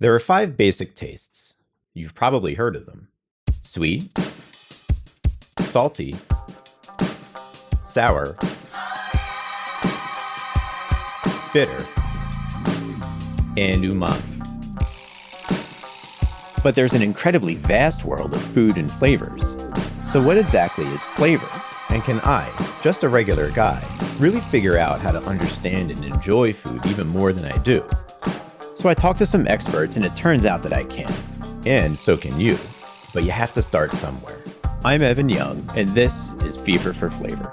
There are 5 basic tastes. You've probably heard of them. Sweet, salty, sour, bitter, and umami. But there's an incredibly vast world of food and flavors. So what exactly is flavor? And can I, just a regular guy, really figure out how to understand and enjoy food even more than I do? So I talked to some experts, and it turns out that I can. And so can you. But you have to start somewhere. I'm Evan Young, and this is Fever for Flavor.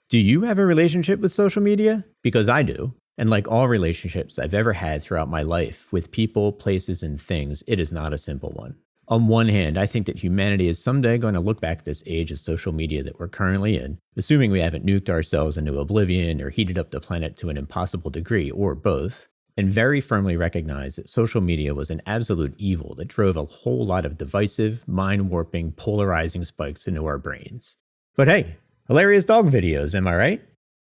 Do you have a relationship with social media? Because I do. And like all relationships I've ever had throughout my life with people, places, and things, it is not a simple one. On one hand, I think that humanity is someday going to look back at this age of social media that we're currently in, assuming we haven't nuked ourselves into oblivion or heated up the planet to an impossible degree, or both, and very firmly recognize that social media was an absolute evil that drove a whole lot of divisive, mind-warping, polarizing spikes into our brains. But hey, hilarious dog videos, am I right?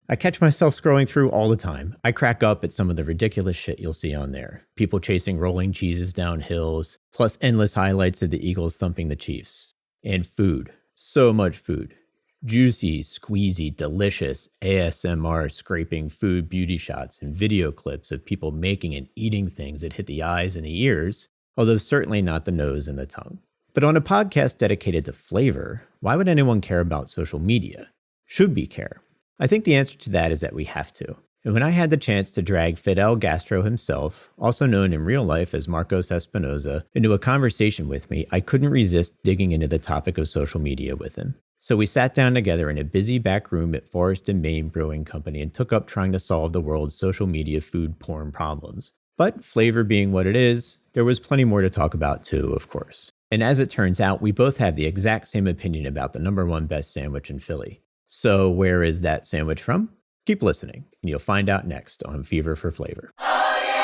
I catch myself scrolling through all the time. I crack up at some of the ridiculous shit you'll see on there. People chasing rolling cheeses down hills, plus endless highlights of the Eagles thumping the Chiefs. And food. So much food. Juicy, squeezy, delicious ASMR scraping food beauty shots and video clips of people making and eating things that hit the eyes and the ears, although certainly not the nose and the tongue. But on a podcast dedicated to flavor, why would anyone care about social media? Should we care? I think the answer to that is that we have to. And when I had the chance to drag Fidel Gastro himself, also known in real life as Marcos Espinoza, into a conversation with me, I couldn't resist digging into the topic of social media with him. So we sat down together in a busy back room at Forest and Maine Brewing Company and took up trying to solve the world's social media food porn problems. But flavor being what it is, there was plenty more to talk about too, of course. And as it turns out, we both have the exact same opinion about the #1 best sandwich in Philly. So where is that sandwich from? Keep listening, and you'll find out next on Fever for Flavor. Oh, yeah!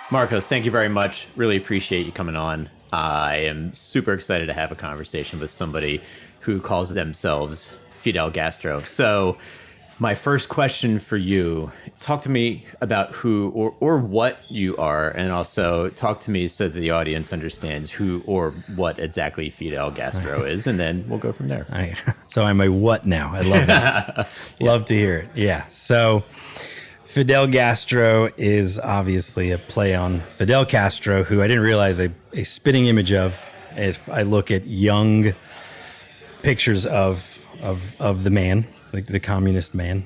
Marcos, thank you very much. Really appreciate you coming on. I am super excited to have a conversation with somebody who calls themselves Fidel Gastro. So my first question for you, talk to me about who or what you are, and also talk to me so that the audience understands who or what exactly Fidel Gastro is, and then we'll go from there. So I'm a what now? I love that. Yeah. Love to hear it. Yeah. So Fidel Gastro is obviously a play on Fidel Castro, who I didn't realize a spitting image of if I look at young pictures of the man. Like the communist man.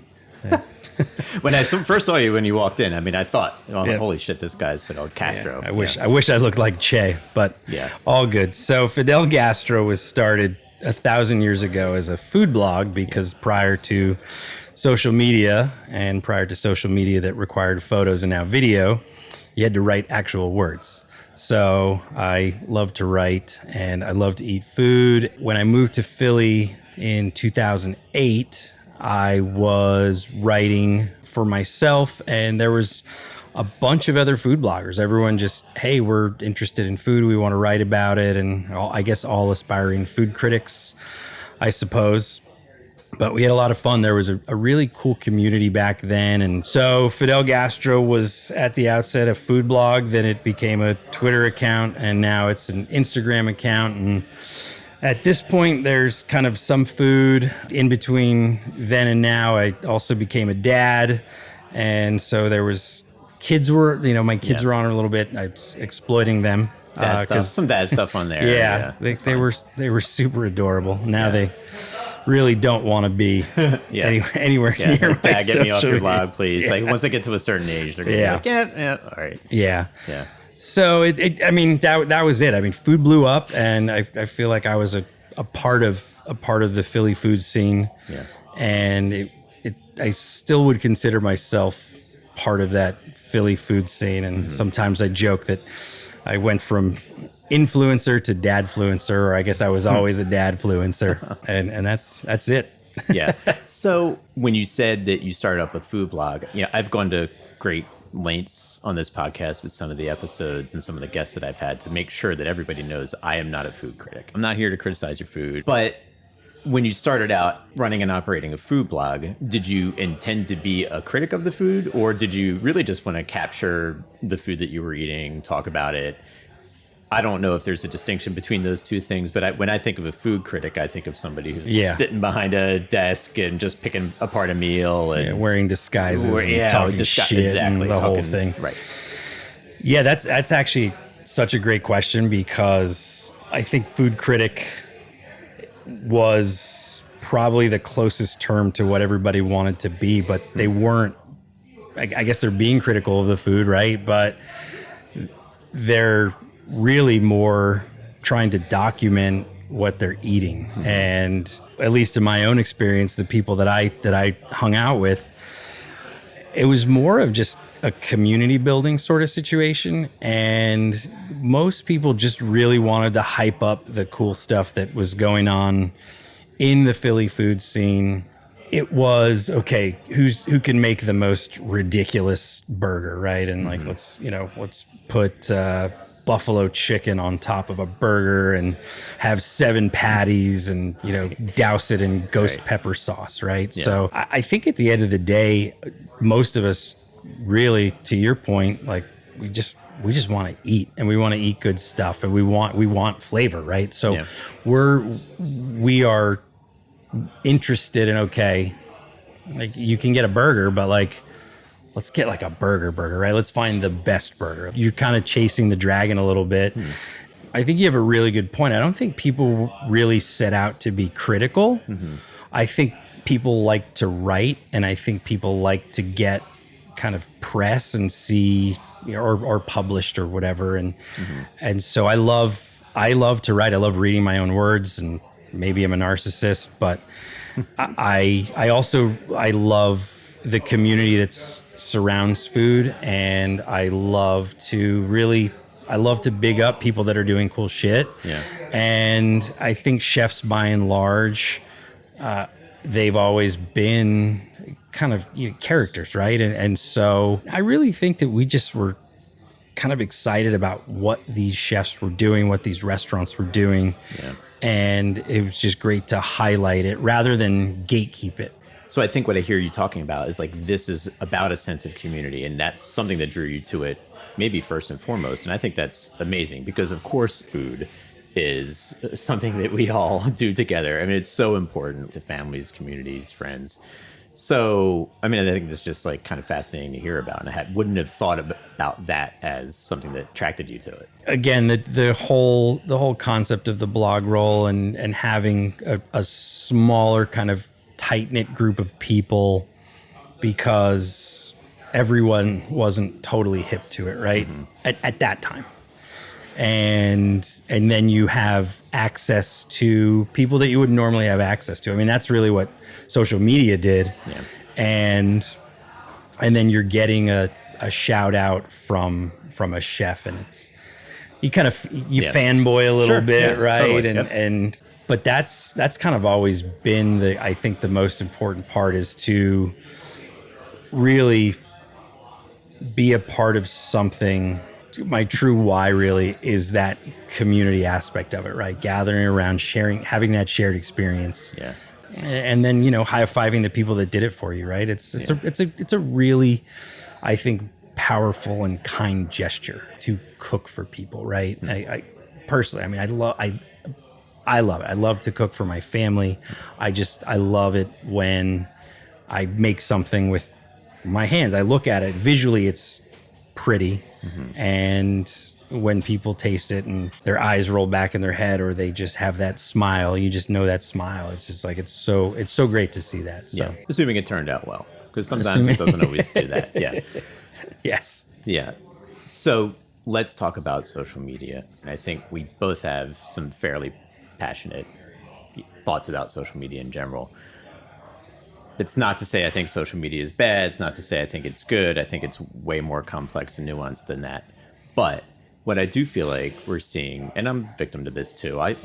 When I first saw you when you walked in, I mean, I thought, oh, yeah, holy shit, this guy's Fidel Castro. Yeah, I wish I looked like Che, but yeah, all good. So Fidel Gastro was started 1,000 years ago as a food blog because prior to social media and prior to social media that required photos and now video, you had to write actual words. So I love to write and I love to eat food. When I moved to Philly in 2008, I was writing for myself, and there was a bunch of other food bloggers. Everyone just, hey, we're interested in food. We want to write about it. And I guess all aspiring food critics, I suppose. But we had a lot of fun. There was a really cool community back then. And so Fidel Gastro was at the outset a food blog. Then it became a Twitter account, and now it's an Instagram account. And at this point, there's kind of some food in between then and now. I also became a dad. And so there was kids were, my kids were on a little bit. I was exploiting them. Dad stuff, some dad stuff on there. Yeah, they were super adorable. Now they really don't want to be anywhere near my Dad, get me off your social blog, please. Yeah. Like once they get to a certain age, they're gonna be like, yeah, all right. Yeah. Yeah. So that was it. I mean, food blew up, and I feel like I was a part of the Philly food scene. Yeah. And I still would consider myself part of that Philly food scene. And sometimes I joke that I went from influencer to dadfluencer, or I guess I was always a dadfluencer, and that's it. Yeah. So when you said that you started up a food blog, I've gone to great lengths on this podcast with some of the episodes and some of the guests that I've had to make sure that everybody knows I am not a food critic. I'm not here to criticize your food, but when you started out running and operating a food blog, did you intend to be a critic of the food, or did you really just want to capture the food that you were eating, talk about it? I don't know if there's a distinction between those two things, but when I think of a food critic, I think of somebody who's sitting behind a desk and just picking apart a meal and wearing disguises and talking shit exactly, and the whole thing. Right. Yeah, that's actually such a great question, because I think food critic was probably the closest term to what everybody wanted to be, but they weren't. I guess they're being critical of the food, right? But they're really more trying to document what they're eating. And at least in my own experience, the people that I hung out with, it was more of just a community building sort of situation. And most people just really wanted to hype up the cool stuff that was going on in the Philly food scene. It was, okay, who can make the most ridiculous burger, right? And like, let's put buffalo chicken on top of a burger and have 7 patties and, douse it in ghost pepper sauce, right? Yeah. So I think at the end of the day, most of us really, to your point, like we just want to eat, and we want to eat good stuff, and we want flavor, right? So we are interested in, okay, like you can get a burger, but like, let's get like a burger, right? Let's find the best burger. You're kind of chasing the dragon a little bit. I think you have a really good point. I don't think people really set out to be critical. I think people like to write, and I think people like to get kind of press and see, or published or whatever. And so I love to write. I love reading my own words, and maybe I'm a narcissist, but I also love the community that surrounds food, and I love to big up people that are doing cool shit. Yeah. And I think chefs, by and large, they've always been kind of characters, right? And so I really think that we just were kind of excited about what these chefs were doing, what these restaurants were doing. Yeah. And it was just great to highlight it rather than gatekeep it. So I think what I hear you talking about is like, this is about a sense of community, and that's something that drew you to it, maybe first and foremost. And I think that's amazing, because of course food is something that we all do together. I mean, it's so important to families, communities, friends. So, I mean, I think it's just like kind of fascinating to hear about, and I wouldn't have thought about that as something that attracted you to it. Again, the whole concept of the blog roll and having a smaller kind of tight-knit group of people, because everyone wasn't totally hip to it, right? At that time. And then you have access to people that you would normally have access to. I mean, that's really what social media did. Yeah. And then you're getting a shout out from a chef, and it's you fanboy a little bit, right? Totally. But that's kind of always been I think the most important part, is to really be a part of something. My true why really is that community aspect of it, right? Gathering around, sharing, having that shared experience. Yeah. And then, high-fiving the people that did it for you, right? It's a really, I think, powerful and kind gesture to cook for people, right? I personally, I mean, I love it. I love to cook for my family. I love it when I make something with my hands. I look at it visually, it's pretty. And when people taste it and their eyes roll back in their head, or they just have that smile, you just know that smile. It's just like, it's so great to see that. So. Yeah. Assuming it turned out well, because sometimes it doesn't always do that. Yeah. Yes. Yeah. So let's talk about social media. And I think we both have some fairly passionate thoughts about social media in general. It's not to say I think social media is bad. It's not to say I think it's good. I think it's way more complex and nuanced than that. But what I do feel like we're seeing, and I'm victim to this too, I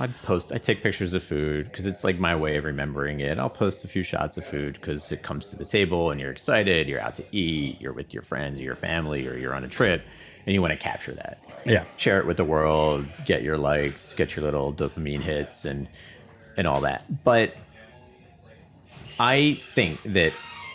take pictures of food because it's like my way of remembering it. I'll post a few shots of food because it comes to the table and you're excited, you're out to eat, you're with your friends or your family, or you're on a trip, and you want to capture that. Yeah. Share it with the world, get your likes, get your little dopamine hits and all that. But I think that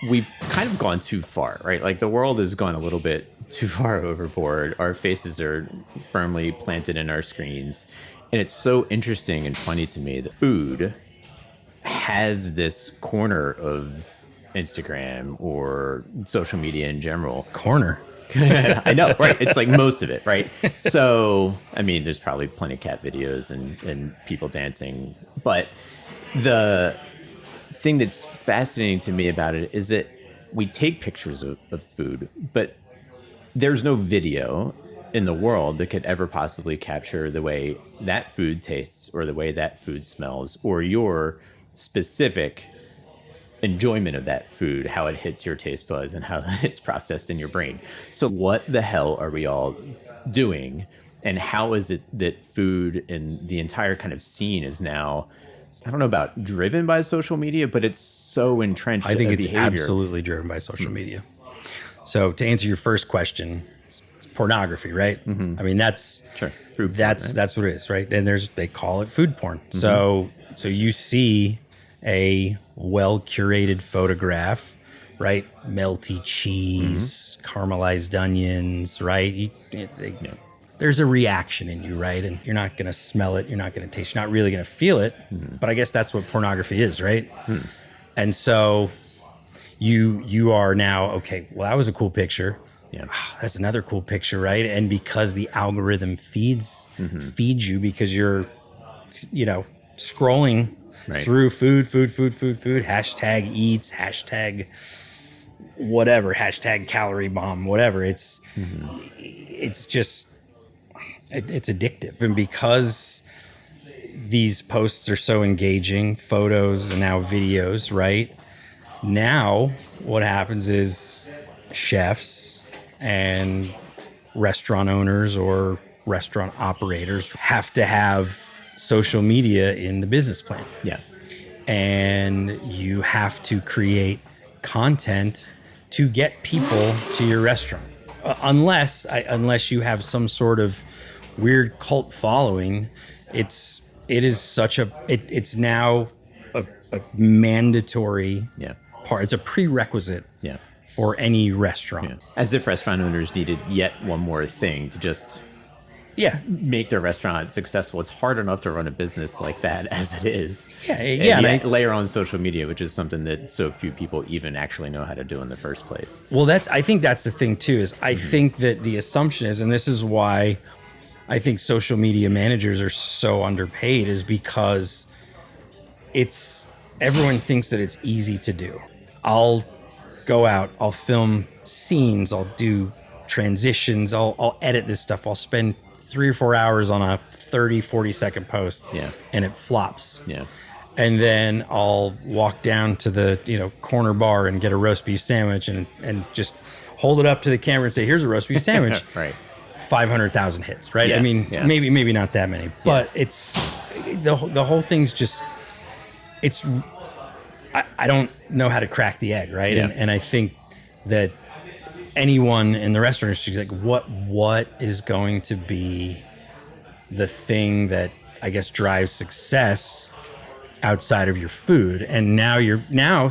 we've kind of gone too far, right? Like the world has gone a little bit too far overboard. Our faces are firmly planted in our screens. And it's so interesting and funny to me that food has this corner of Instagram or social media in general. Corner. I know, right? It's like most of it, right? So, I mean, there's probably plenty of cat videos and people dancing. But the thing that's fascinating to me about it is that we take pictures of food, but there's no video in the world that could ever possibly capture the way that food tastes or the way that food smells or your specific enjoyment of that food, how it hits your taste buds and how it's processed in your brain. So what the hell are we all doing? And how is it that food and the entire kind of scene is now, I don't know about driven by social media, but it's so entrenched. I think it's behavior. Absolutely driven by social media. So to answer your first question, it's pornography, right? I mean, that's Sure. that's what it is, right? And they call it food porn. So you see a well curated photograph, right? Melty cheese, caramelized onions, right? There's a reaction in you, right? And you're not going to smell it. You're not going to taste. You're not really going to feel it. But I guess that's what pornography is, right? And so you are now, okay, well, that was a cool picture. Yeah. That's another cool picture, right? And because the algorithm feeds you because you're, scrolling through food, hashtag eats, hashtag whatever, hashtag calorie bomb, whatever. It's just, it's addictive. And because these posts are so engaging, photos and now videos, right? Now what happens is chefs and restaurant owners or restaurant operators have to have social media in the business plan. Yeah. And you have to create content to get people to your restaurant. Unless you have some sort of weird cult following, it's now a mandatory part. It's a prerequisite for any restaurant. Yeah. As if restaurant owners needed yet one more thing to just make their restaurant successful. It's hard enough to run a business like that as it is. And layer on social media, which is something that so few people even actually know how to do in the first place. Well, I think that's the thing too, is I think that the assumption is, and this is why I think social media managers are so underpaid, is because everyone thinks that it's easy to do. I'll go out, I'll film scenes, I'll do transitions, I'll edit this stuff, I'll spend 3 or 4 hours on a 30-40 second post and it flops. And then I'll walk down to the corner bar and get a roast beef sandwich and just hold it up to the camera and say, here's a roast beef sandwich. Right. 500,000 hits, right? I mean, maybe not that many, but it's the whole thing's just, I don't know how to crack the egg, right? And I think that anyone in the restaurant industry is like, what is going to be the thing that I guess drives success outside of your food? And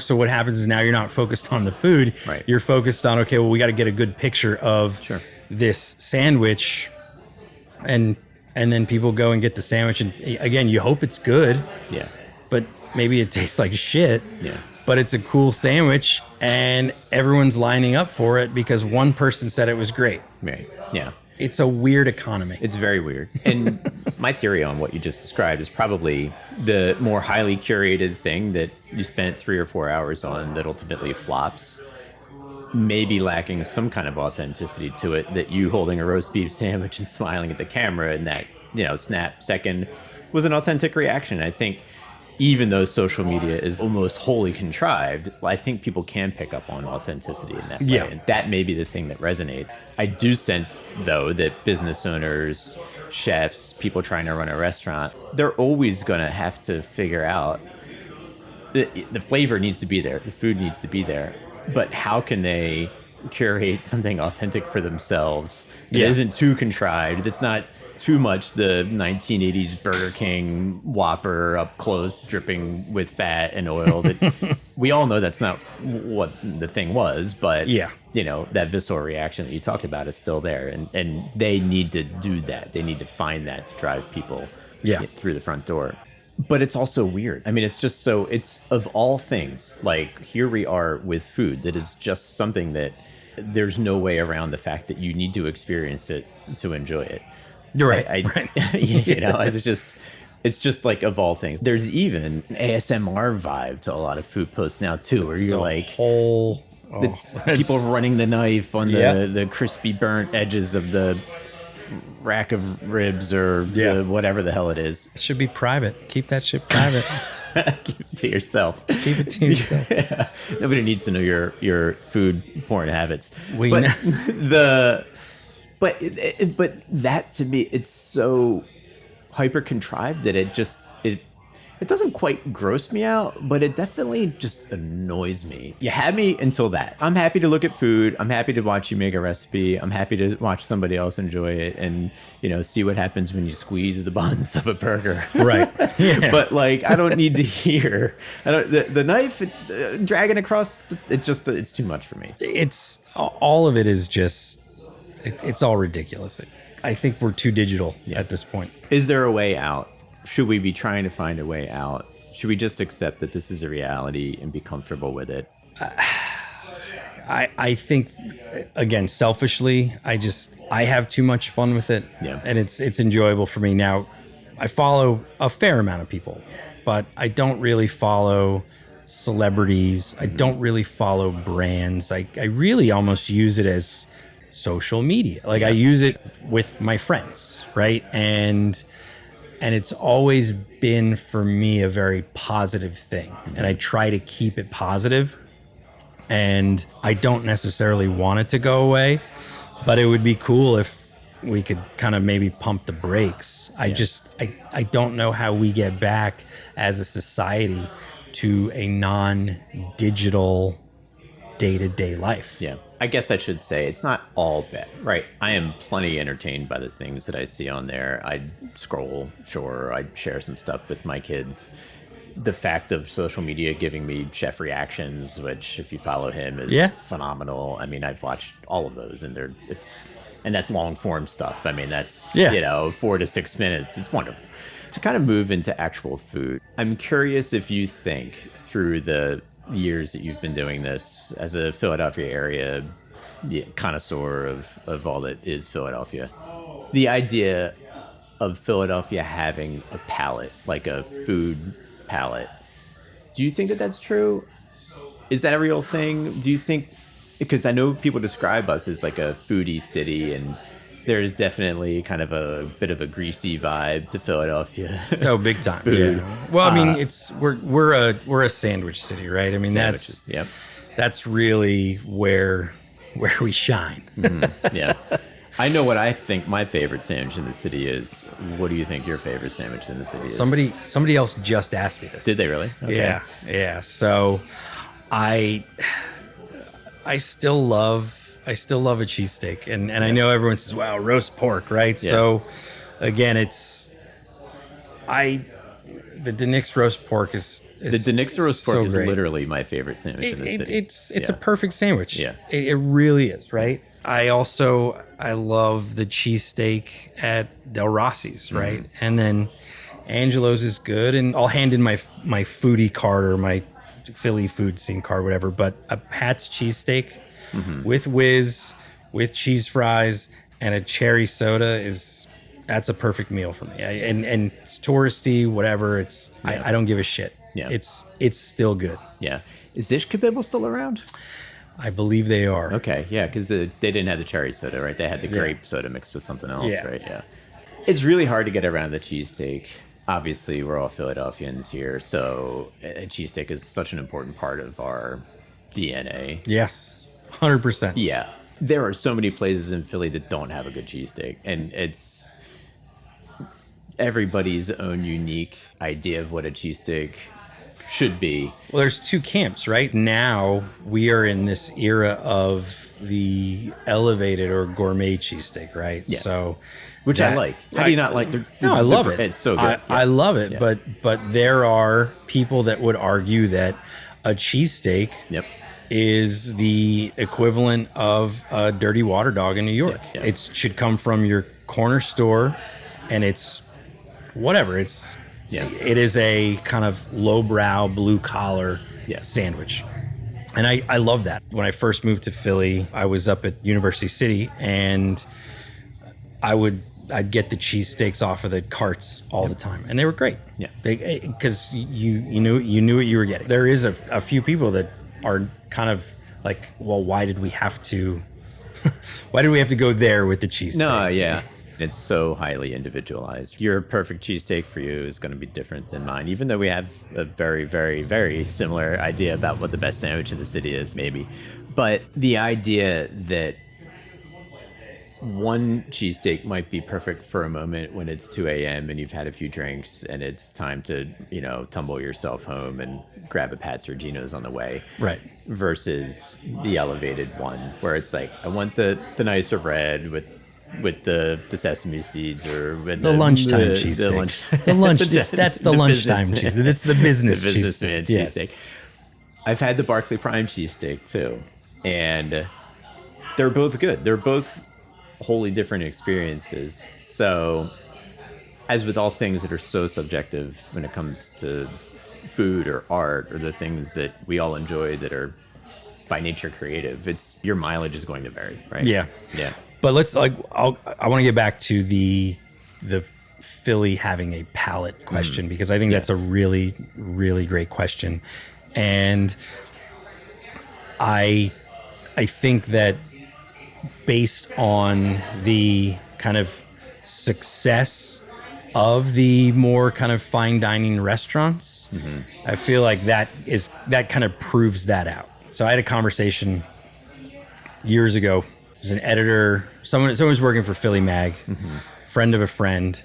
so what happens is now you're not focused on the food. Right. You're focused on, okay, well, we got to get a good picture of this sandwich, and then people go and get the sandwich, and again, you hope it's good. But maybe it tastes like shit. But it's a cool sandwich, and everyone's lining up for it because one person said it was great. Right. Yeah. It's a weird economy. It's very weird. And my theory on what you just described is probably the more highly curated thing that you spent 3 or 4 hours on that ultimately flops, maybe lacking some kind of authenticity to it, that you holding a roast beef sandwich and smiling at the camera in that, snap second was an authentic reaction. I think even though social media is almost wholly contrived, I think people can pick up on authenticity in that way. And that may be the thing that resonates. I do sense, though, that business owners, chefs, people trying to run a restaurant, they're always going to have to figure out the flavor needs to be there. The food needs to be there. But how can they curate something authentic for themselves that isn't too contrived, that's not too much the 1980s Burger King Whopper up close dripping with fat and oil, that we all know that's not what the thing was, but Yeah. you know, that visceral reaction that you talked about is still there, and they need to do that. They need to find that to drive people through the front door. But it's also weird. I mean, it's just so, it's of all things, like here we are with food that is just something that there's no way around the fact that you need to experience it to enjoy it. You're right. Right. You know, it's just like of all things. There's even an ASMR vibe to a lot of food posts now too, where you're like people running the knife on the crispy burnt edges of the rack of ribs or the whatever the hell it is. It should be private. Keep that shit private. Keep it to yourself. Keep it to yourself. Yeah. Nobody needs to know your food porn habits. But that to me, it's so hyper contrived that it doesn't quite gross me out, but it definitely just annoys me. You had me until that. I'm happy to look at food. I'm happy to watch you make a recipe. I'm happy to watch somebody else enjoy it and, you know, see what happens when you squeeze the buns of a burger. Right. Yeah. But like, I don't need to hear the knife dragging across. It's too much for me. It's all of it is just, it's all ridiculous. I think we're too digital at this point. Is there a way out? Should we be trying to find a way out? Should we just accept that this is a reality and be comfortable with it? I think, again, selfishly, I have too much fun with it. Yeah. And it's enjoyable for me. Now, I follow a fair amount of people, but I don't really follow celebrities. I don't really follow brands. I really almost use it as social media. Like I use it with my friends, right? And it's always been for me a very positive thing. And I try to keep it positive. And I don't necessarily want it to go away, but it would be cool if we could kind of maybe pump the brakes. I don't know how we get back as a society to a non-digital day-to-day life. Yeah. I guess I should say it's not all bad, right? I am plenty entertained by the things that I see on there. I scroll, sure. I share some stuff with my kids. The fact of social media giving me chef reactions, which if you follow him is phenomenal. I mean, I've watched all of those and that's long form stuff. I mean, that's, 4 to 6 minutes. It's wonderful. To kind of move into actual food, I'm curious if you think through the years that you've been doing this as a Philadelphia area connoisseur of all that is Philadelphia, the idea of Philadelphia having a palate, like a food palate, do you think that that's true? Is that a real thing? Do you think, because I know people describe us as like a foodie city, and there's definitely kind of a bit of a greasy vibe to Philadelphia. Oh, big time. Food. Yeah. Well, I mean, we're a sandwich city, right? I mean, that's really where we shine. Mm-hmm. Yeah. I know what I think my favorite sandwich in the city is. What do you think your favorite sandwich in the city is? Somebody else just asked me this. Did they really? Okay. Yeah. So I still love a cheesesteak, and I know everyone says, "Wow, roast pork," right? Yeah. So again, the DiNic's roast pork is the DiNic's roast pork is great. literally my favorite sandwich in the city. It's a perfect sandwich. Yeah, it really is, right? I love the cheesesteak at Del Rossi's, right? Mm-hmm. And then Angelo's is good, and I'll hand in my foodie card or my Philly food scene card, whatever. But a Pat's cheesesteak with whiz, with cheese fries, and a cherry soda that's a perfect meal for me. And it's touristy, whatever. I don't give a shit. Yeah. It's still good. Yeah. Is Dish Kibibble still around? I believe they are. Okay, yeah, because they didn't have the cherry soda, right? They had the grape soda mixed with something else, right? Yeah. It's really hard to get around the cheesesteak. Obviously, we're all Philadelphians here, so a cheesesteak is such an important part of our DNA. Yes, 100%. Yeah. There are so many places in Philly that don't have a good cheesesteak, and it's everybody's own unique idea of what a cheesesteak should be. Well, there's two camps, right? Now we are in this era of the elevated or gourmet cheesesteak, right? Yeah. So, which I like. How do you not like? No, I love it. It's so good. I love it. Yeah. But there are people that would argue that a cheesesteak Yep. is the equivalent of a dirty water dog in New York. Yeah. It should come from your corner store, and it's whatever. It is a kind of lowbrow, blue collar sandwich. And I love that. When I first moved to Philly, I was up at University City, and I'd get the cheesesteaks off of the carts all the time, and they were great. Yeah, because you knew what you were getting. There is a few people that are kind of like, well, why did we have to go there with the cheesesteak? No, yeah. It's so highly individualized. Your perfect cheesesteak for you is going to be different than mine, even though we have a very, very, very similar idea about what the best sandwich in the city is, maybe. But the idea that one cheesesteak might be perfect for a moment when it's 2 a.m. and you've had a few drinks and it's time to, tumble yourself home and grab a Pat's or Gino's on the way. Right. Versus the elevated one where it's like, I want the nicer bread with the sesame seeds, or with the lunchtime cheesesteak. That's the lunchtime cheesesteak. It's the business cheesesteak. Cheesesteak. I've had the Barclay Prime cheesesteak too, and they're both good. They're both wholly different experiences. So, as with all things that are so subjective when it comes to food or art or the things that we all enjoy that are by nature creative, it's your mileage is going to vary, right? Yeah. But I want to get back to the Philly having a palate question, because I think that's a really, really great question. And I think that based on the kind of success of the more kind of fine dining restaurants, I feel like that kind of proves that out. So I had a conversation years ago. There's an editor, someone was working for Philly Mag, friend of a friend,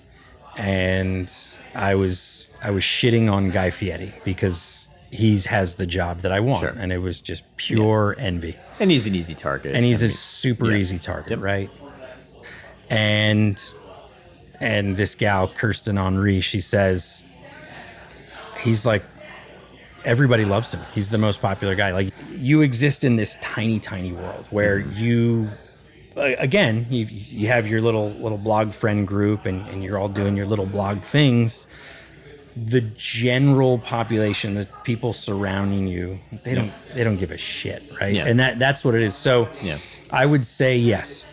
and I was shitting on Guy Fieri because he has the job that I want, and it was just pure envy. And he's an easy target. And he's a super easy target, right? And this gal, Kirsten Henry, she says, he's like, everybody loves him. He's the most popular guy. Like, you exist in this tiny, tiny world where you have your little blog friend group, and you're all doing your little blog things. The general population, the people surrounding you, they don't give a shit, right? And that's what it is. So I would say yes,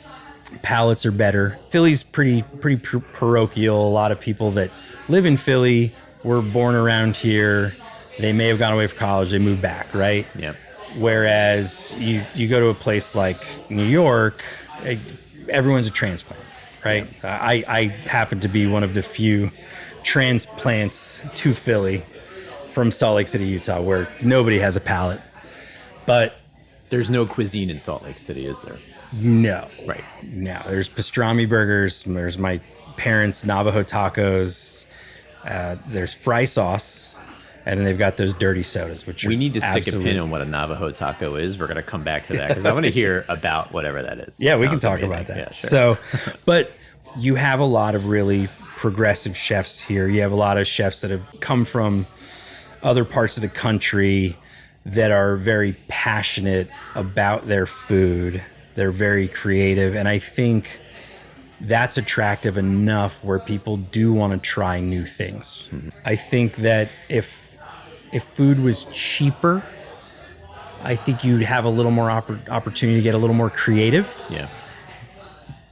palates are better. Philly's pretty parochial. A lot of people that live in Philly were born around here. They may have gone away for college. They moved back, right? Yeah. Whereas you go to a place like New York, everyone's a transplant, right? I happen to be one of the few transplants to Philly from Salt Lake City, Utah, where nobody has a palate. But there's no cuisine in Salt Lake City, is there? No. Right. No. There's pastrami burgers. There's my parents' Navajo tacos. There's fry sauce. And then they've got those dirty sodas, which we need to stick a pin on what a Navajo taco is. We're going to come back to that because I want to hear about whatever that is. Yeah, we can talk about that. Yeah, sure. So, but you have a lot of really progressive chefs here. You have a lot of chefs that have come from other parts of the country that are very passionate about their food. They're very creative. And I think that's attractive enough where people do want to try new things. I think that if food was cheaper, I think you'd have a little more opportunity to get a little more creative. Yeah.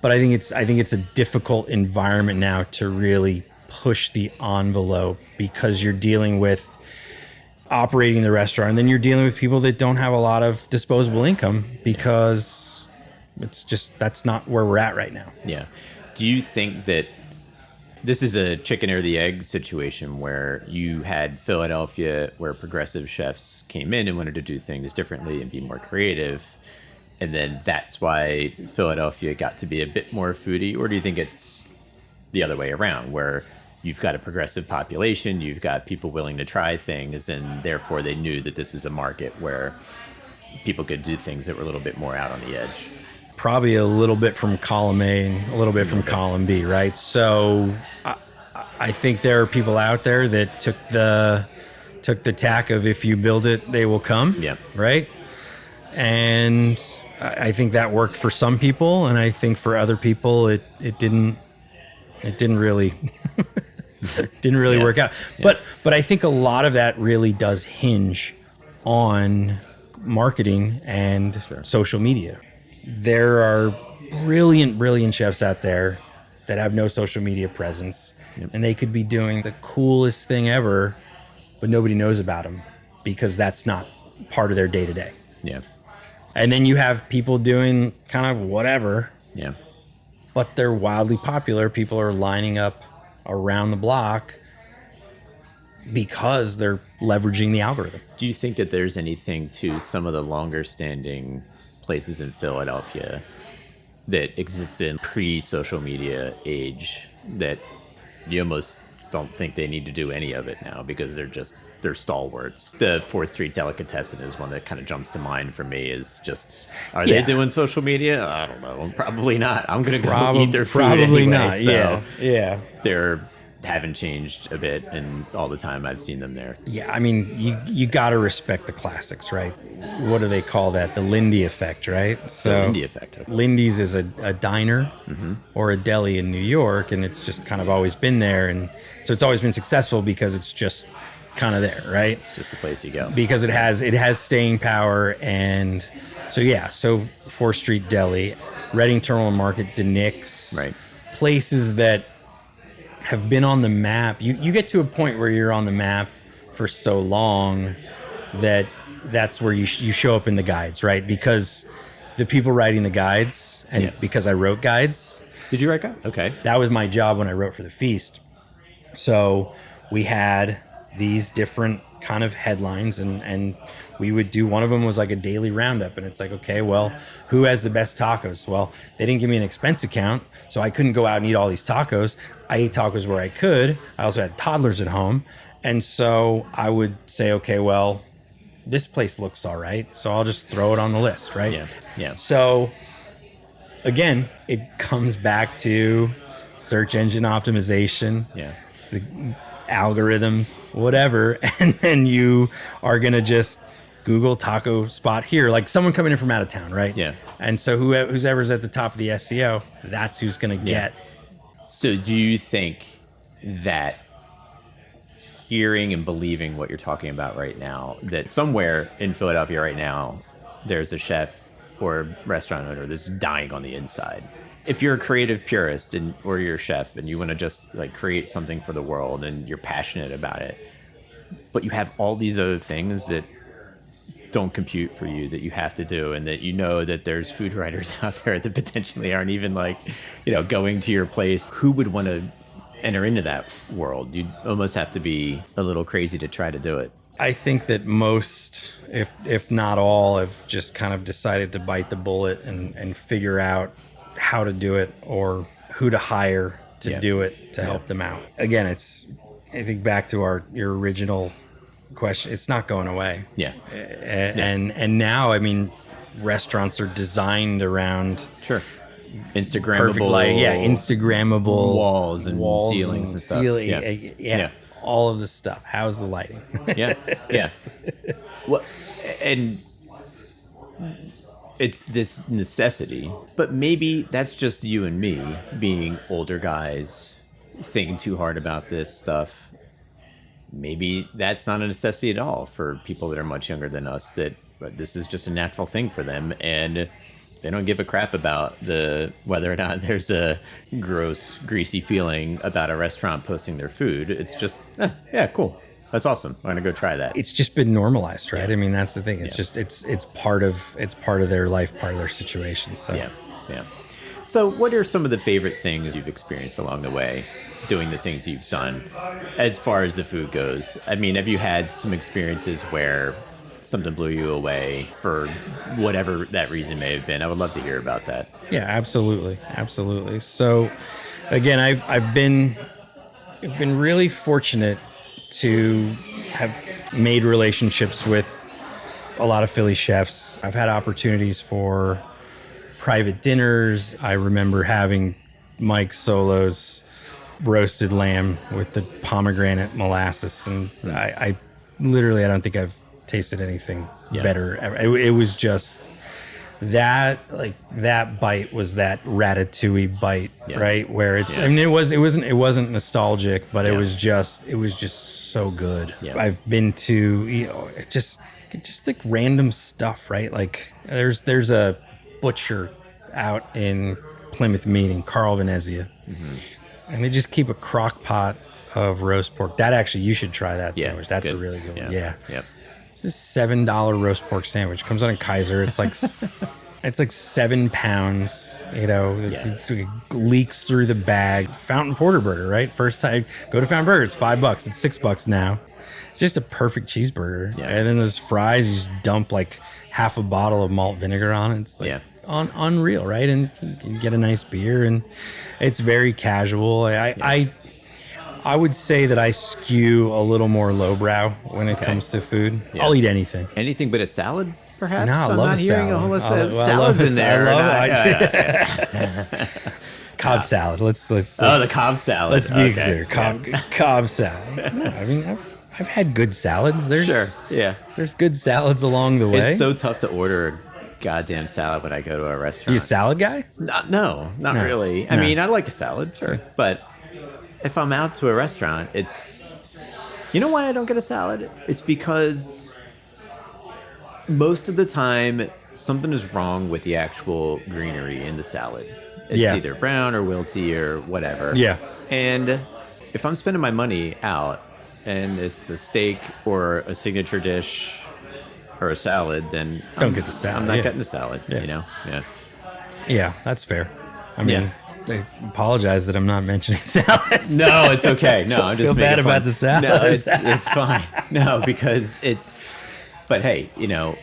But I think it's a difficult environment now to really push the envelope because you're dealing with operating the restaurant, and then you're dealing with people that don't have a lot of disposable income because that's not where we're at right now. Yeah. Do you think that this is a chicken or the egg situation where you had Philadelphia where progressive chefs came in and wanted to do things differently and be more creative, and then that's why Philadelphia got to be a bit more foodie? Or do you think it's the other way around where you've got a progressive population, you've got people willing to try things, and therefore they knew that this is a market where people could do things that were a little bit more out on the edge? Probably a little bit from column A and a little bit from column B, right? So I think there are people out there that took took the tack of if you build it, they will come. Yeah. Right. And I think that worked for some people, and I think for other people it didn't really work out. Yeah. But I think a lot of that really does hinge on marketing and social media. There are brilliant chefs out there that have no social media presence, and they could be doing the coolest thing ever, but nobody knows about them because that's not part of their day to day. Yeah. And then you have people doing kind of whatever. Yeah. But they're wildly popular. People are lining up around the block because they're leveraging the algorithm. Do you think that there's anything to some of the longer standing places in Philadelphia that existed in pre-social media age that you almost don't think they need to do any of it now because they're stalwarts? The 4th Street Delicatessen is one that kind of jumps to mind for me. Is just, are they doing social media? I don't know. Probably not. I'm going to go eat their food probably anyway. Not. So yeah. They're haven't changed a bit, and all the time I've seen them there. Yeah, I mean, you got to respect the classics, right? What do they call that? The Lindy effect, right? So the Lindy effect. Okay. Lindy's is a diner or a deli in New York, and it's just kind of always been there, and so it's always been successful because it's just kind of there, right? It's just the place you go because it has staying power. And so 4th Street Deli, Reading Terminal Market, DiNic's, right? Places that have been on the map. You get to a point where you're on the map for so long that's where you show up in the guides, right? Because the people writing the guides, and because I wrote guides. Did you write guides? Okay. That was my job when I wrote for the Feast. So we had these different kind of headlines, and we would do, one of them was like a daily roundup, and it's like, okay, well, who has the best tacos? Well, they didn't give me an expense account, so I couldn't go out and eat all these tacos. I ate tacos where I could. I also had toddlers at home, and so I would say, okay, well, this place looks all right, so I'll just throw it on the list, right? Yeah. So again, it comes back to search engine optimization. Yeah. The algorithms, whatever, and then you are gonna just Google taco spot here, like someone coming in from out of town, right? Yeah. And so whoever's at the top of the SEO, that's who's gonna get. So do you think that hearing and believing what you're talking about right now, that somewhere in Philadelphia right now, there's a chef or restaurant owner that's dying on the inside? If you're a creative purist or you're a chef and you want to just like create something for the world and you're passionate about it, but you have all these other things that don't compute for you that you have to do, and that you know that there's food writers out there that potentially aren't even like, going to your place, who would want to enter into that world? You'd almost have to be a little crazy to try to do it. I think that most, if not all, have just kind of decided to bite the bullet and figure out how to do it or who to hire to do it to help them out. Again, I think back to your original question, it's not going away. Yeah. And now, I mean, restaurants are designed around Instagrammable, perfect light, Instagrammable walls and ceilings and stuff. All of this stuff. How's the lighting? Yes. Well, and it's this necessity, but maybe that's just you and me being older guys thinking too hard about this stuff. Maybe that's not a necessity at all for people that are much younger than us, that this is just a natural thing for them, and they don't give a crap about whether or not there's a gross, greasy feeling about a restaurant posting their food. It's just, cool. That's awesome. I'm gonna go try that. It's just been normalized, right? I mean, that's the thing. It's just it's part of their life, part of their situation. So yeah. So, what are some of the favorite things you've experienced along the way, doing the things you've done, as far as the food goes? I mean, have you had some experiences where something blew you away for whatever that reason may have been? I would love to hear about that. Yeah, absolutely. So, again, I've been really fortunate to have made relationships with a lot of Philly chefs. I've had opportunities for private dinners. I remember having Mike Solo's roasted lamb with the pomegranate molasses, and I literally, I don't think I've tasted anything better ever. It was just that, like, that bite was that ratatouille bite, right? Where it's, I mean, it wasn't nostalgic, but it was just so good. I've been to, you know, just like random stuff, right? Like there's a butcher out in Plymouth Meeting, Carl Venezia, and they just keep a crock pot of roast pork. That actually, you should try that sandwich. That's a really good one. Yeah. It's a $7 roast pork sandwich. Comes on a Kaiser. It's like it's like 7 pounds. You know, it leaks through the bag. Fountain Porter Burger, right? First time go to Fountain Burger, it's $5. It's $6 now. It's just a perfect cheeseburger. And then those fries, you just dump like half a bottle of malt vinegar on it. It's like unreal, right? And you can get a nice beer, and it's very casual. I would say that I skew a little more lowbrow when it comes to food. I'll eat anything. Anything but a salad, perhaps? No, I love a salad. A whole list of salads in there. Cobb salad. Let's the Cobb salad. Let's be clear. Cobb salad. No, I mean, I've had good salads. There's good salads along the way. It's so tough to order a goddamn salad when I go to a restaurant. You a salad guy? No, not really. I mean, I like a salad, sure, but if I'm out to a restaurant, it's, you know why I don't get a salad? It's because most of the time something is wrong with the actual greenery in the salad. It's either brown or wilty or whatever. And if I'm spending my money out and it's a steak or a signature dish or a salad, then don't get the salad. I'm not getting the salad, you know? Yeah, that's fair. I mean, I apologize that I'm not mentioning salads. No, it's okay. No, I'm just feel bad about the salads. No, it's fine. No, because but hey, you know,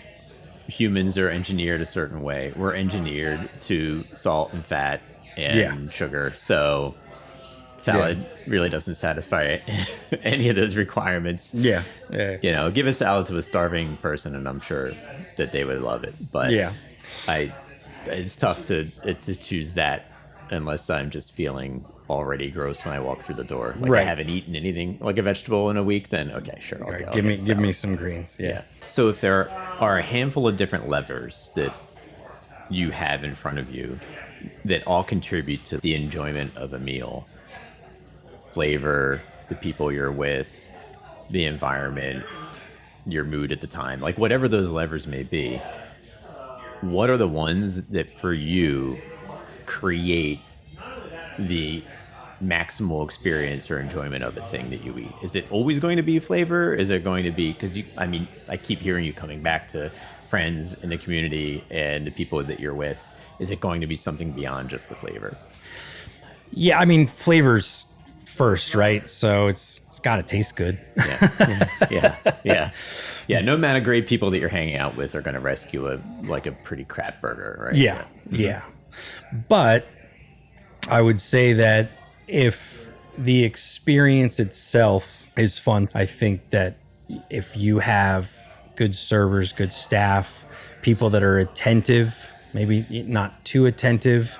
humans are engineered a certain way. We're engineered to salt and fat and sugar. So salad really doesn't satisfy any of those requirements. You know, give a salad to a starving person and I'm sure that they would love it. But it's tough to choose that unless I'm just feeling already gross when I walk through the door. Like I haven't eaten anything like a vegetable in a week, then okay, sure, I'll go. Give me some greens. So if there are a handful of different levers that you have in front of you that all contribute to the enjoyment of a meal, flavor, the people you're with, the environment, your mood at the time, like whatever those levers may be, what are the ones that for you create the maximal experience or enjoyment of a thing that you eat? Is it always going to be flavor? Is it going to be, because I keep hearing you coming back to friends in the community and the people that you're with. Is it going to be something beyond just the flavor? Yeah, I mean, flavors first, right? So it's got to taste good. Yeah. No amount of great people that you're hanging out with are going to rescue a pretty crap burger, right? Yeah. But I would say that if the experience itself is fun, I think that if you have good servers, good staff, people that are attentive, maybe not too attentive,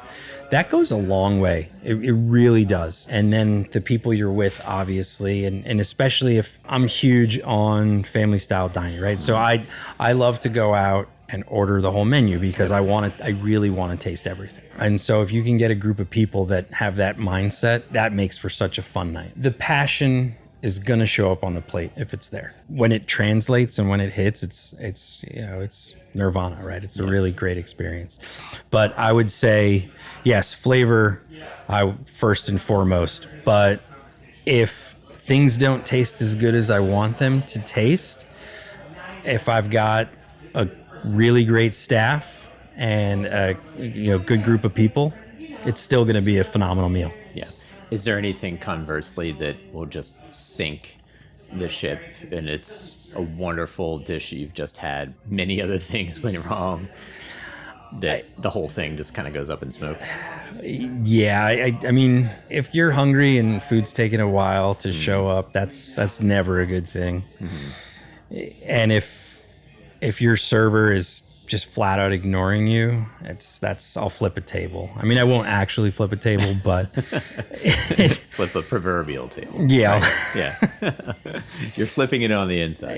that goes a long way. It really does. And then the people you're with, obviously, and especially if I'm huge on family style dining, right? So I love to go out and order the whole menu because I really want to taste everything. And so if you can get a group of people that have that mindset, that makes for such a fun night. The passion is going to show up on the plate if it's there. When it translates and when it hits, it's nirvana, right? It's a really great experience. But I would say, yes, flavor, first and foremost. But if things don't taste as good as I want them to taste, if I've got a really great staff and a good group of people, it's still going to be a phenomenal meal. Yeah. Is there anything conversely that will just sink the ship and it's a wonderful dish you've just had, many other things went wrong, that the whole thing just kind of goes up in smoke? Yeah, I mean, if you're hungry and food's taking a while to show up, that's never a good thing. And if your server is just flat out ignoring you, I'll flip a table. I mean, I won't actually flip a table, but flip a proverbial table. Yeah. Right? Yeah. You're flipping it on the inside.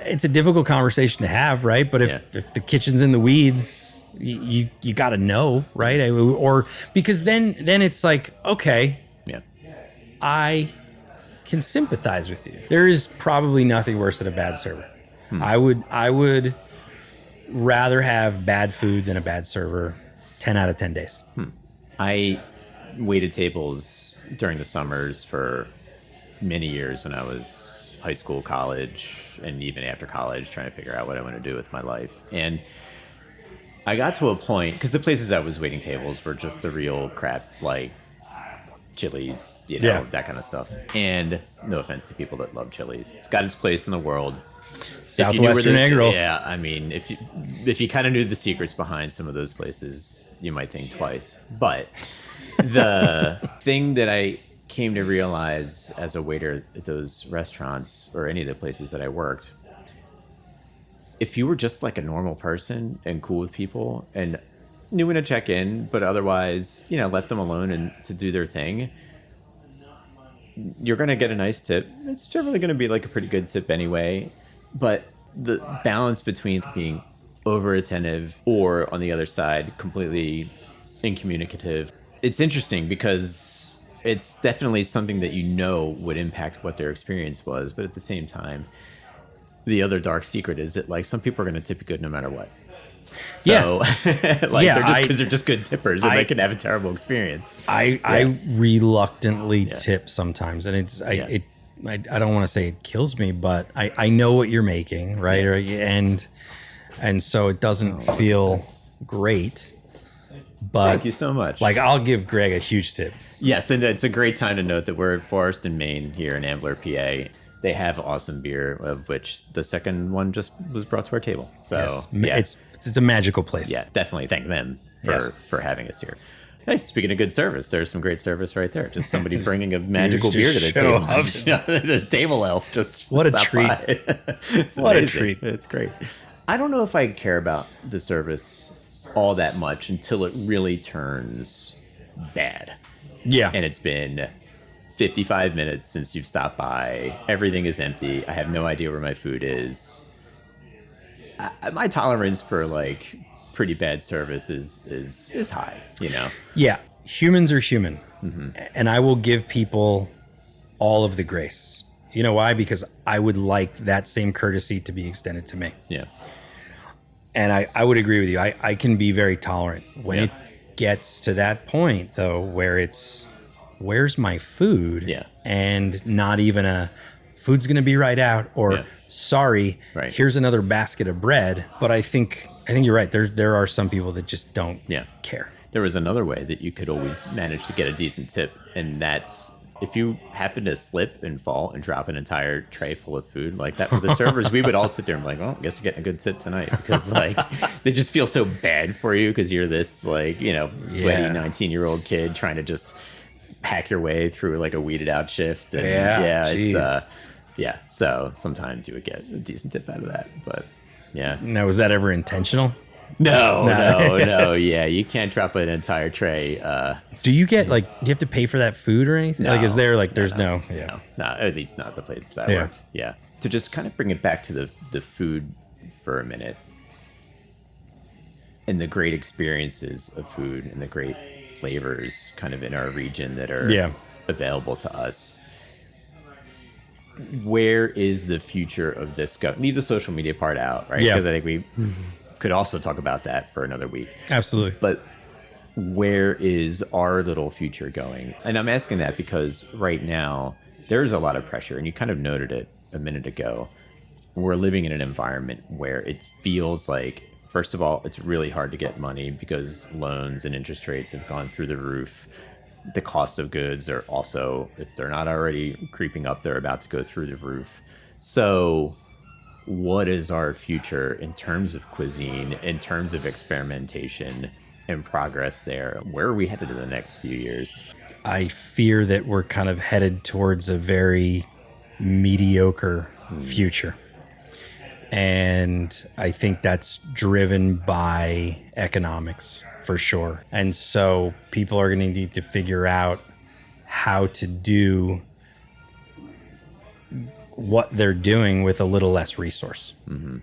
It's a difficult conversation to have, right? But if the kitchen's in the weeds, you got to know, right? Or because then it's like, okay, I can sympathize with you. There is probably nothing worse than a bad server. I would rather have bad food than a bad server 10 out of 10 days. I waited tables during the summers for many years when I was high school, college, and even after college, trying to figure out what I want to do with my life. And I got to a point, because the places I was waiting tables were just the real crap, like Chili's, that kind of stuff. And no offense to people that love Chili's. It's got its place in the world. Southwestern egg rolls. Yeah, I mean, if you kind of knew the secrets behind some of those places, you might think twice. But the thing that I came to realize as a waiter at those restaurants or any of the places that I worked, if you were just like a normal person and cool with people and knew when to check in, but otherwise, left them alone and to do their thing, you're going to get a nice tip. It's generally going to be like a pretty good tip anyway. But the balance between being over attentive or on the other side, completely incommunicative, it's interesting because it's definitely something that would impact what their experience was. But at the same time, the other dark secret is that like some people are going to tip you good no matter what. So they're just good tippers and they can have a terrible experience. I reluctantly tip sometimes, and I don't want to say it kills me, but I know what you're making, right? And so it doesn't feel great. But thank you so much. Like, I'll give Greg a huge tip. Yes, and it's a great time to note that we're at Forest and Maine here in Ambler, PA. They have awesome beer, of which the second one just was brought to our table. So it's a magical place. Yeah, definitely thank them for having us here. Hey, speaking of good service, there's some great service right there. Just somebody bringing a magical beer to the table. The table elf just what a treat! What a treat! It's great. I don't know if I care about the service all that much until it really turns bad. Yeah, and it's been 55 minutes since you've stopped by. Everything is empty. I have no idea where my food is. My tolerance for like pretty bad service is high, Yeah, humans are human, and I will give people all of the grace. You know why? Because I would like that same courtesy to be extended to me. Yeah, and I would agree with you. I can be very tolerant when it gets to that point, though, where it's where's my food? Yeah, and not even a food's gonna be right out or sorry, here's another basket of bread. But I think you're right. There are some people that just don't care. There was another way that you could always manage to get a decent tip, and that's if you happen to slip and fall and drop an entire tray full of food like that with the servers, we would all sit there and be like, well, I guess you're getting a good tip tonight, because like they just feel so bad for you because you're this like, sweaty 19-year-old kid trying to just hack your way through like a weeded out shift. And it's so sometimes you would get a decent tip out of that, but Now, was that ever intentional? No. Yeah, you can't drop an entire tray. Do you get do you have to pay for that food or anything? No, like, is there like there's no, at least not the places I work. Yeah. To just kind of bring it back to the food for a minute, and the great experiences of food and the great flavors kind of in our region that are available to us. Where is the future of this go? Leave the social media part out, right? Because I think we could also talk about that for another week. Absolutely. But where is our little future going? And I'm asking that because right now there's a lot of pressure, and you kind of noted it a minute ago. We're living in an environment where it feels like, first of all, it's really hard to get money because loans and interest rates have gone through the roof. The cost of goods are also, if they're not already creeping up, they're about to go through the roof. So what is our future in terms of cuisine, in terms of experimentation and progress there? Where are we headed in the next few years? I fear that we're kind of headed towards a very mediocre future. And I think that's driven by economics for sure. And so people are going to need to figure out how to do what they're doing with a little less resource. Mm-hmm.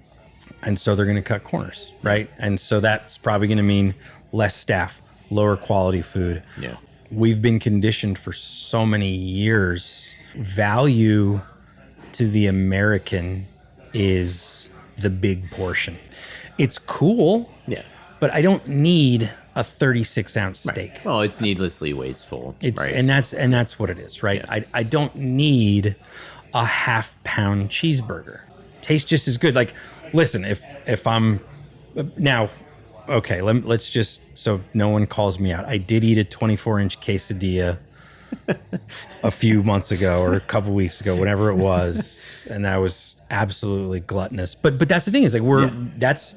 And so they're going to cut corners, right? And so that's probably going to mean less staff, lower quality food. Yeah. We've been conditioned for so many years. Value to the American is the big portion. It's cool. Yeah. But I don't need a 36-ounce steak. Right. Well, it's needlessly wasteful. It's right? and that's what it is, right? Yeah. I don't need a half-pound cheeseburger. Tastes just as good. Like, listen, if I'm now, okay, let's just, so no one calls me out. I did eat a 24-inch quesadilla a few months ago or a couple weeks ago, whatever it was, and that was absolutely gluttonous. But that's the thing is like that's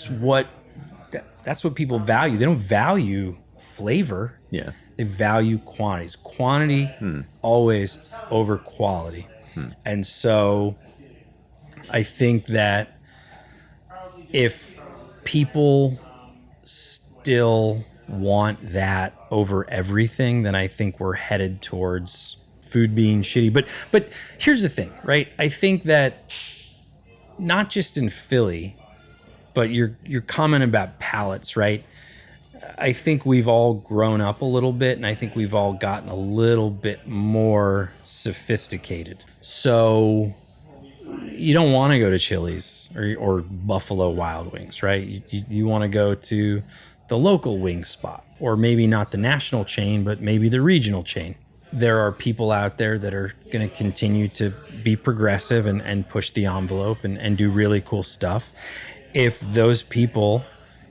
what people value. They don't value flavor. Yeah. They value quantities. Quantity always over quality. And so I think that if people still want that over everything, then I think we're headed towards food being shitty. But here's the thing, right? I think that not just in Philly, but your comment about palates, right? I think we've all grown up a little bit, and I think we've all gotten a little bit more sophisticated. So you don't want to go to Chili's or Buffalo Wild Wings, right? You want to go to the local wing spot, or maybe not the national chain, but maybe the regional chain. There are people out there that are going to continue to be progressive and push the envelope and do really cool stuff. If those people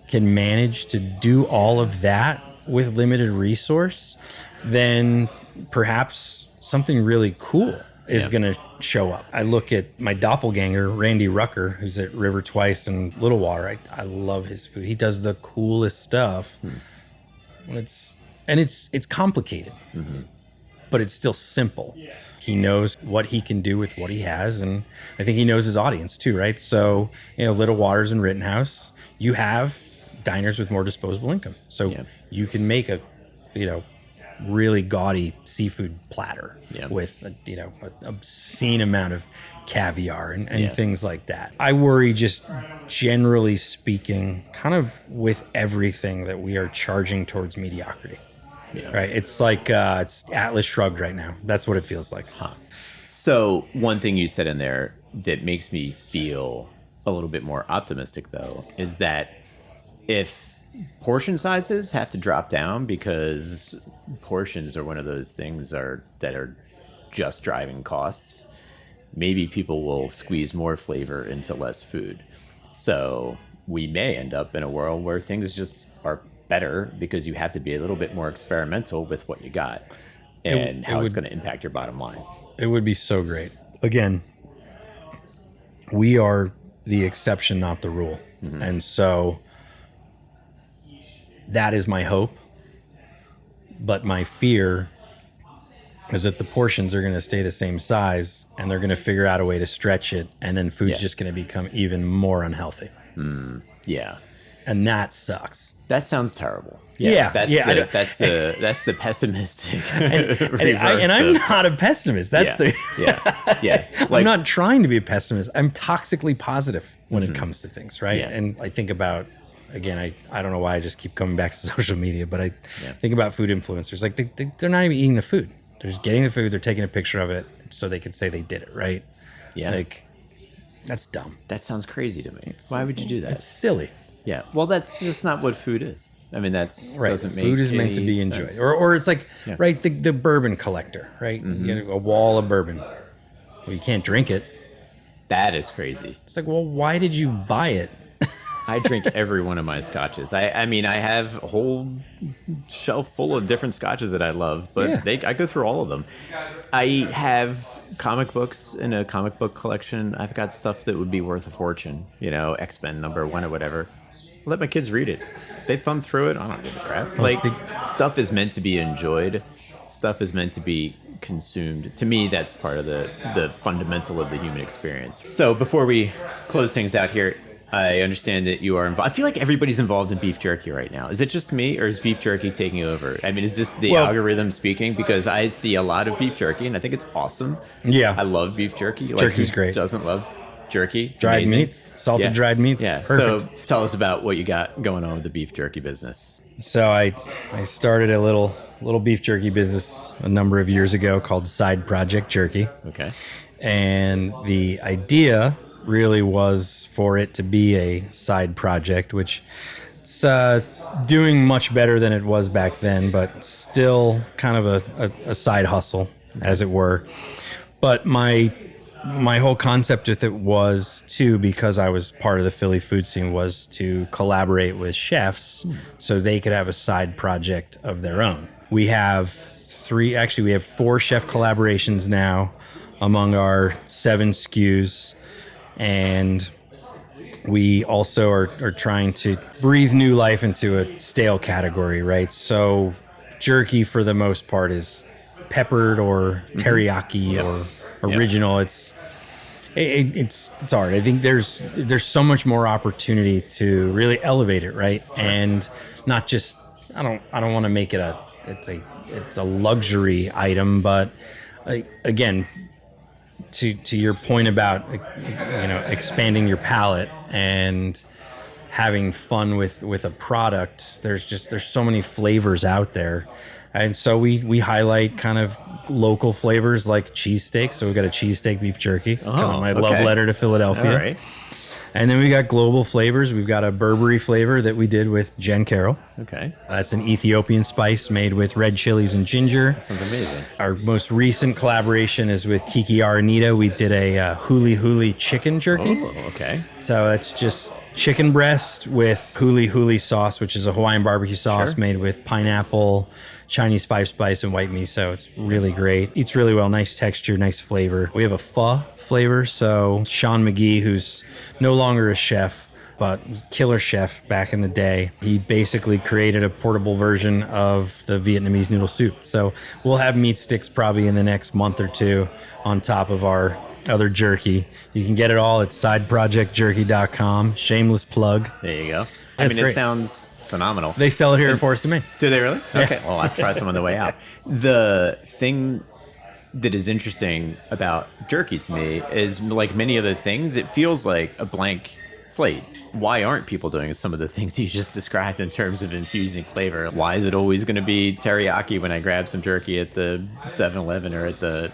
can manage to do all of that with limited resource, then perhaps something really cool is going to show up. I look at my doppelganger, Randy Rucker, who's at River Twice and Little Water. I love his food. He does the coolest stuff. It's complicated, but it's still simple. He knows what he can do with what he has, and I think he knows his audience too, right? So, Little Waters and Rittenhouse, you have diners with more disposable income. So you can make a, really gaudy seafood platter with an obscene amount of caviar and things like that. I worry, just generally speaking, kind of with everything that we are charging towards mediocrity. Right? It's like it's Atlas Shrugged right now. That's what it feels like. So one thing you said in there that makes me feel a little bit more optimistic, though, is that if portion sizes have to drop down, because portions are one of those things that are just driving costs, maybe people will squeeze more flavor into less food. So we may end up in a world where things just are better because you have to be a little bit more experimental with what you got and how it's going to impact your bottom line. It would be so great. Again, we are the exception, not the rule. And so that is my hope. But my fear is that the portions are going to stay the same size, and they're going to figure out a way to stretch it, and then food's just going to become even more unhealthy. Yeah. And that sucks. That sounds terrible. That's the pessimistic and I'm not a pessimist. That's I'm not trying to be a pessimist. I'm toxically positive when it comes to things, right? And I think about, again, I don't know why I just keep coming back to social media, but I think about food influencers. Like they're not even eating the food. They're just getting the food. They're taking a picture of it so they can say they did it, right? Yeah. Like, that's dumb. That sounds crazy to me. Why would you do that? It's silly. Yeah. Well, that's just not what food is. I mean, that's right. Doesn't make food is meant to be enjoyed, or it's like right the bourbon collector, right? You get a wall of bourbon. Well, you can't drink it. That is crazy. It's like, well, why did you buy it? I drink every one of my scotches. I mean, I have a whole shelf full of different scotches that I love, but I go through all of them. I have comic books in a comic book collection. I've got stuff that would be worth a fortune, X-Men #1 or whatever. Let my kids read it. They thumb through it. I don't give a crap. Like, stuff is meant to be enjoyed. Stuff is meant to be consumed. To me, that's part of the fundamental of the human experience. So before we close things out here, I understand that you are involved. I feel like everybody's involved in beef jerky right now. Is it just me, or is beef jerky taking over? I mean, is this the algorithm speaking? Because I see a lot of beef jerky, and I think it's awesome. Yeah. I love beef jerky. Jerky's great. Doesn't love jerky? It's dried amazing. meats, salted dried meats. Yeah. Perfect. So tell us about what you got going on with the beef jerky business. So I started a little beef jerky business a number of years ago called Side Project Jerky. Okay. And the idea really was for it to be a side project, which it's doing much better than it was back then, but still kind of a side hustle, as it were. But my whole concept with it was, too, because I was part of the Philly food scene, was to collaborate with chefs so they could have a side project of their own. We have 4 chef collaborations now among our 7 SKUs. And we also are trying to breathe new life into a stale category, right? So jerky, for the most part, is peppered or teriyaki or original. It's hard. I think there's so much more opportunity to really elevate it, right? And not just, I don't want to make it it's a luxury item, but again, to your point about expanding your palate and having fun with a product, there's so many flavors out there, and so we highlight kind of local flavors like cheesesteak. So we got a cheesesteak beef jerky. It's kind of my love letter to Philadelphia. All right. And then we got global flavors. We've got a Burberry flavor that we did with Jen Carroll. Okay. That's an Ethiopian spice made with red chilies and ginger. That sounds amazing. Our most recent collaboration is with Kiki Aranita. We did a huli huli chicken jerky. Oh, okay. So it's just chicken breast with huli huli sauce, which is a Hawaiian barbecue sauce made with pineapple, Chinese 5-spice, and white miso. It's really great. Eats really well. Nice texture, nice flavor. We have a pho flavor. So Sean McGee, who's no longer a chef, but killer chef back in the day, he basically created a portable version of the Vietnamese noodle soup. So we'll have meat sticks probably in the next month or 2 on top of our other jerky. You can get it all at sideprojectjerky.com. Shameless plug. There you go. That's great. It sounds phenomenal. They sell it here at Forest to Maine. Do they really? Yeah. Okay. Well, I'll try some on the way out. The thing that is interesting about jerky to me is, like many other things, it feels like a blank slate. Why aren't people doing some of the things you just described in terms of infusing flavor? Why is it always going to be teriyaki when I grab some jerky at the 7-Eleven or at the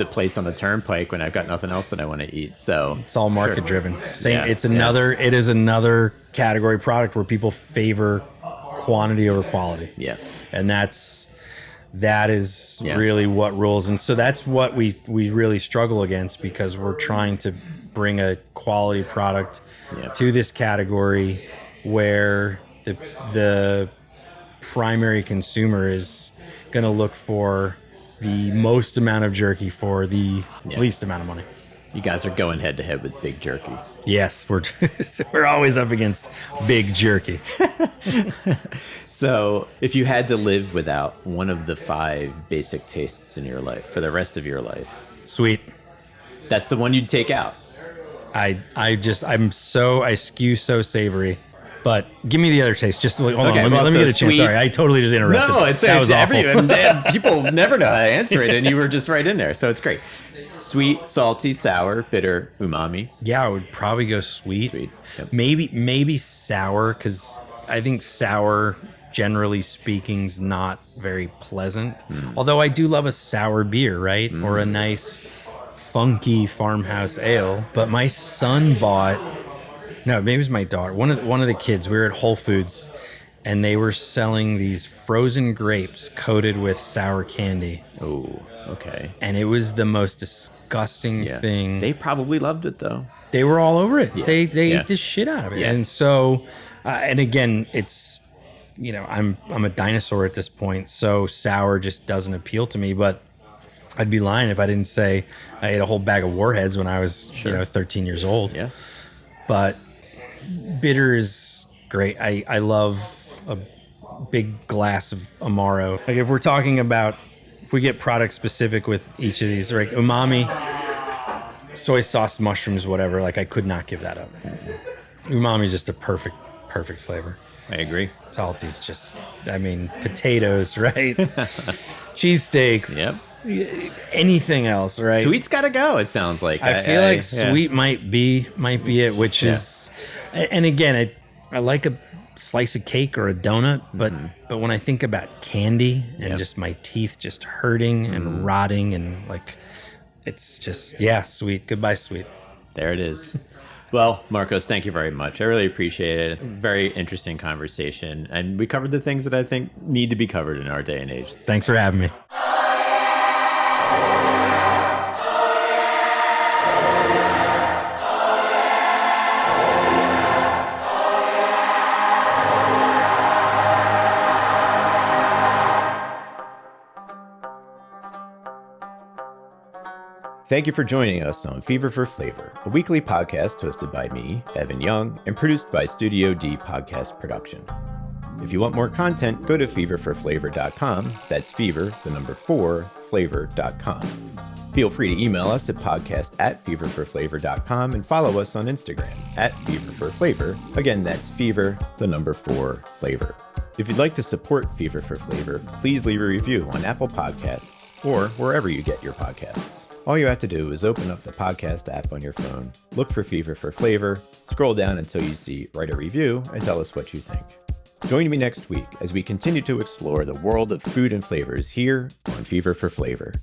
place on the turnpike when I've got nothing else that I want to eat? So it's all market driven. Same. Yeah, it is another category product where people favor quantity over quality. Yeah. And that is really what rules. And so that's what we really struggle against, because we're trying to bring a quality product to this category where the primary consumer is going to look for the most amount of jerky for the least amount of money. You guys are going head to head with Big Jerky. Yes, we're always up against Big Jerky. So if you had to live without one of the 5 basic tastes in your life for the rest of your life, Sweet. that's the one you'd take out. I skew so savory, but give me the other taste. Just hold on, let me get a chance. sweet. Sorry, I totally just interrupted. No, that was awful. And people never know how to answer it, and you were just right in there, so it's great. Sweet, salty, sour, bitter, umami. Yeah, I would probably go sweet. Yep. Maybe sour, because I think sour, generally speaking, is not very pleasant. Although I do love a sour beer, right? Or a nice funky farmhouse ale. But my son maybe it was my daughter, one of the kids. We were at Whole Foods, and they were selling these frozen grapes coated with sour candy. Oh, okay. And it was the most disgusting thing. They probably loved it, though. They were all over it. Yeah. They ate the shit out of it. Yeah. And so, and again, it's, I'm a dinosaur at this point, so sour just doesn't appeal to me. But I'd be lying if I didn't say I ate a whole bag of Warheads when I was 13 years old. Yeah. But bitter is great. I love a big glass of Amaro. Like if we're talking about if we get product specific with each of these, like umami, soy sauce, mushrooms, whatever, like I could not give that up. Umami is just a perfect flavor. I agree. Salty's just, I mean, potatoes, right? Cheesesteaks. Yep. Anything else, right? Sweet's got to go, it sounds like. I feel like sweet might be it, which is, and again, I like a slice of cake or a donut, but when I think about candy and just my teeth just hurting and rotting and like, it's just, sweet. Goodbye, sweet. There it is. Well, Marcos, thank you very much. I really appreciate it. Very interesting conversation. And we covered the things that I think need to be covered in our day and age. Thanks for having me. Thank you for joining us on Fever for Flavor, a weekly podcast hosted by me, Evan Young, and produced by Studio D Podcast Production. If you want more content, go to feverforflavor.com. That's fever, the number 4, flavor.com. Feel free to email us at podcast@feverforflavor.com and follow us on Instagram @feverforflavor. Again, that's fever, the number 4, flavor. If you'd like to support Fever for Flavor, please leave a review on Apple Podcasts or wherever you get your podcasts. All you have to do is open up the podcast app on your phone, look for Fever for Flavor, scroll down until you see Write a Review, and tell us what you think. Join me next week as we continue to explore the world of food and flavors here on Fever for Flavor.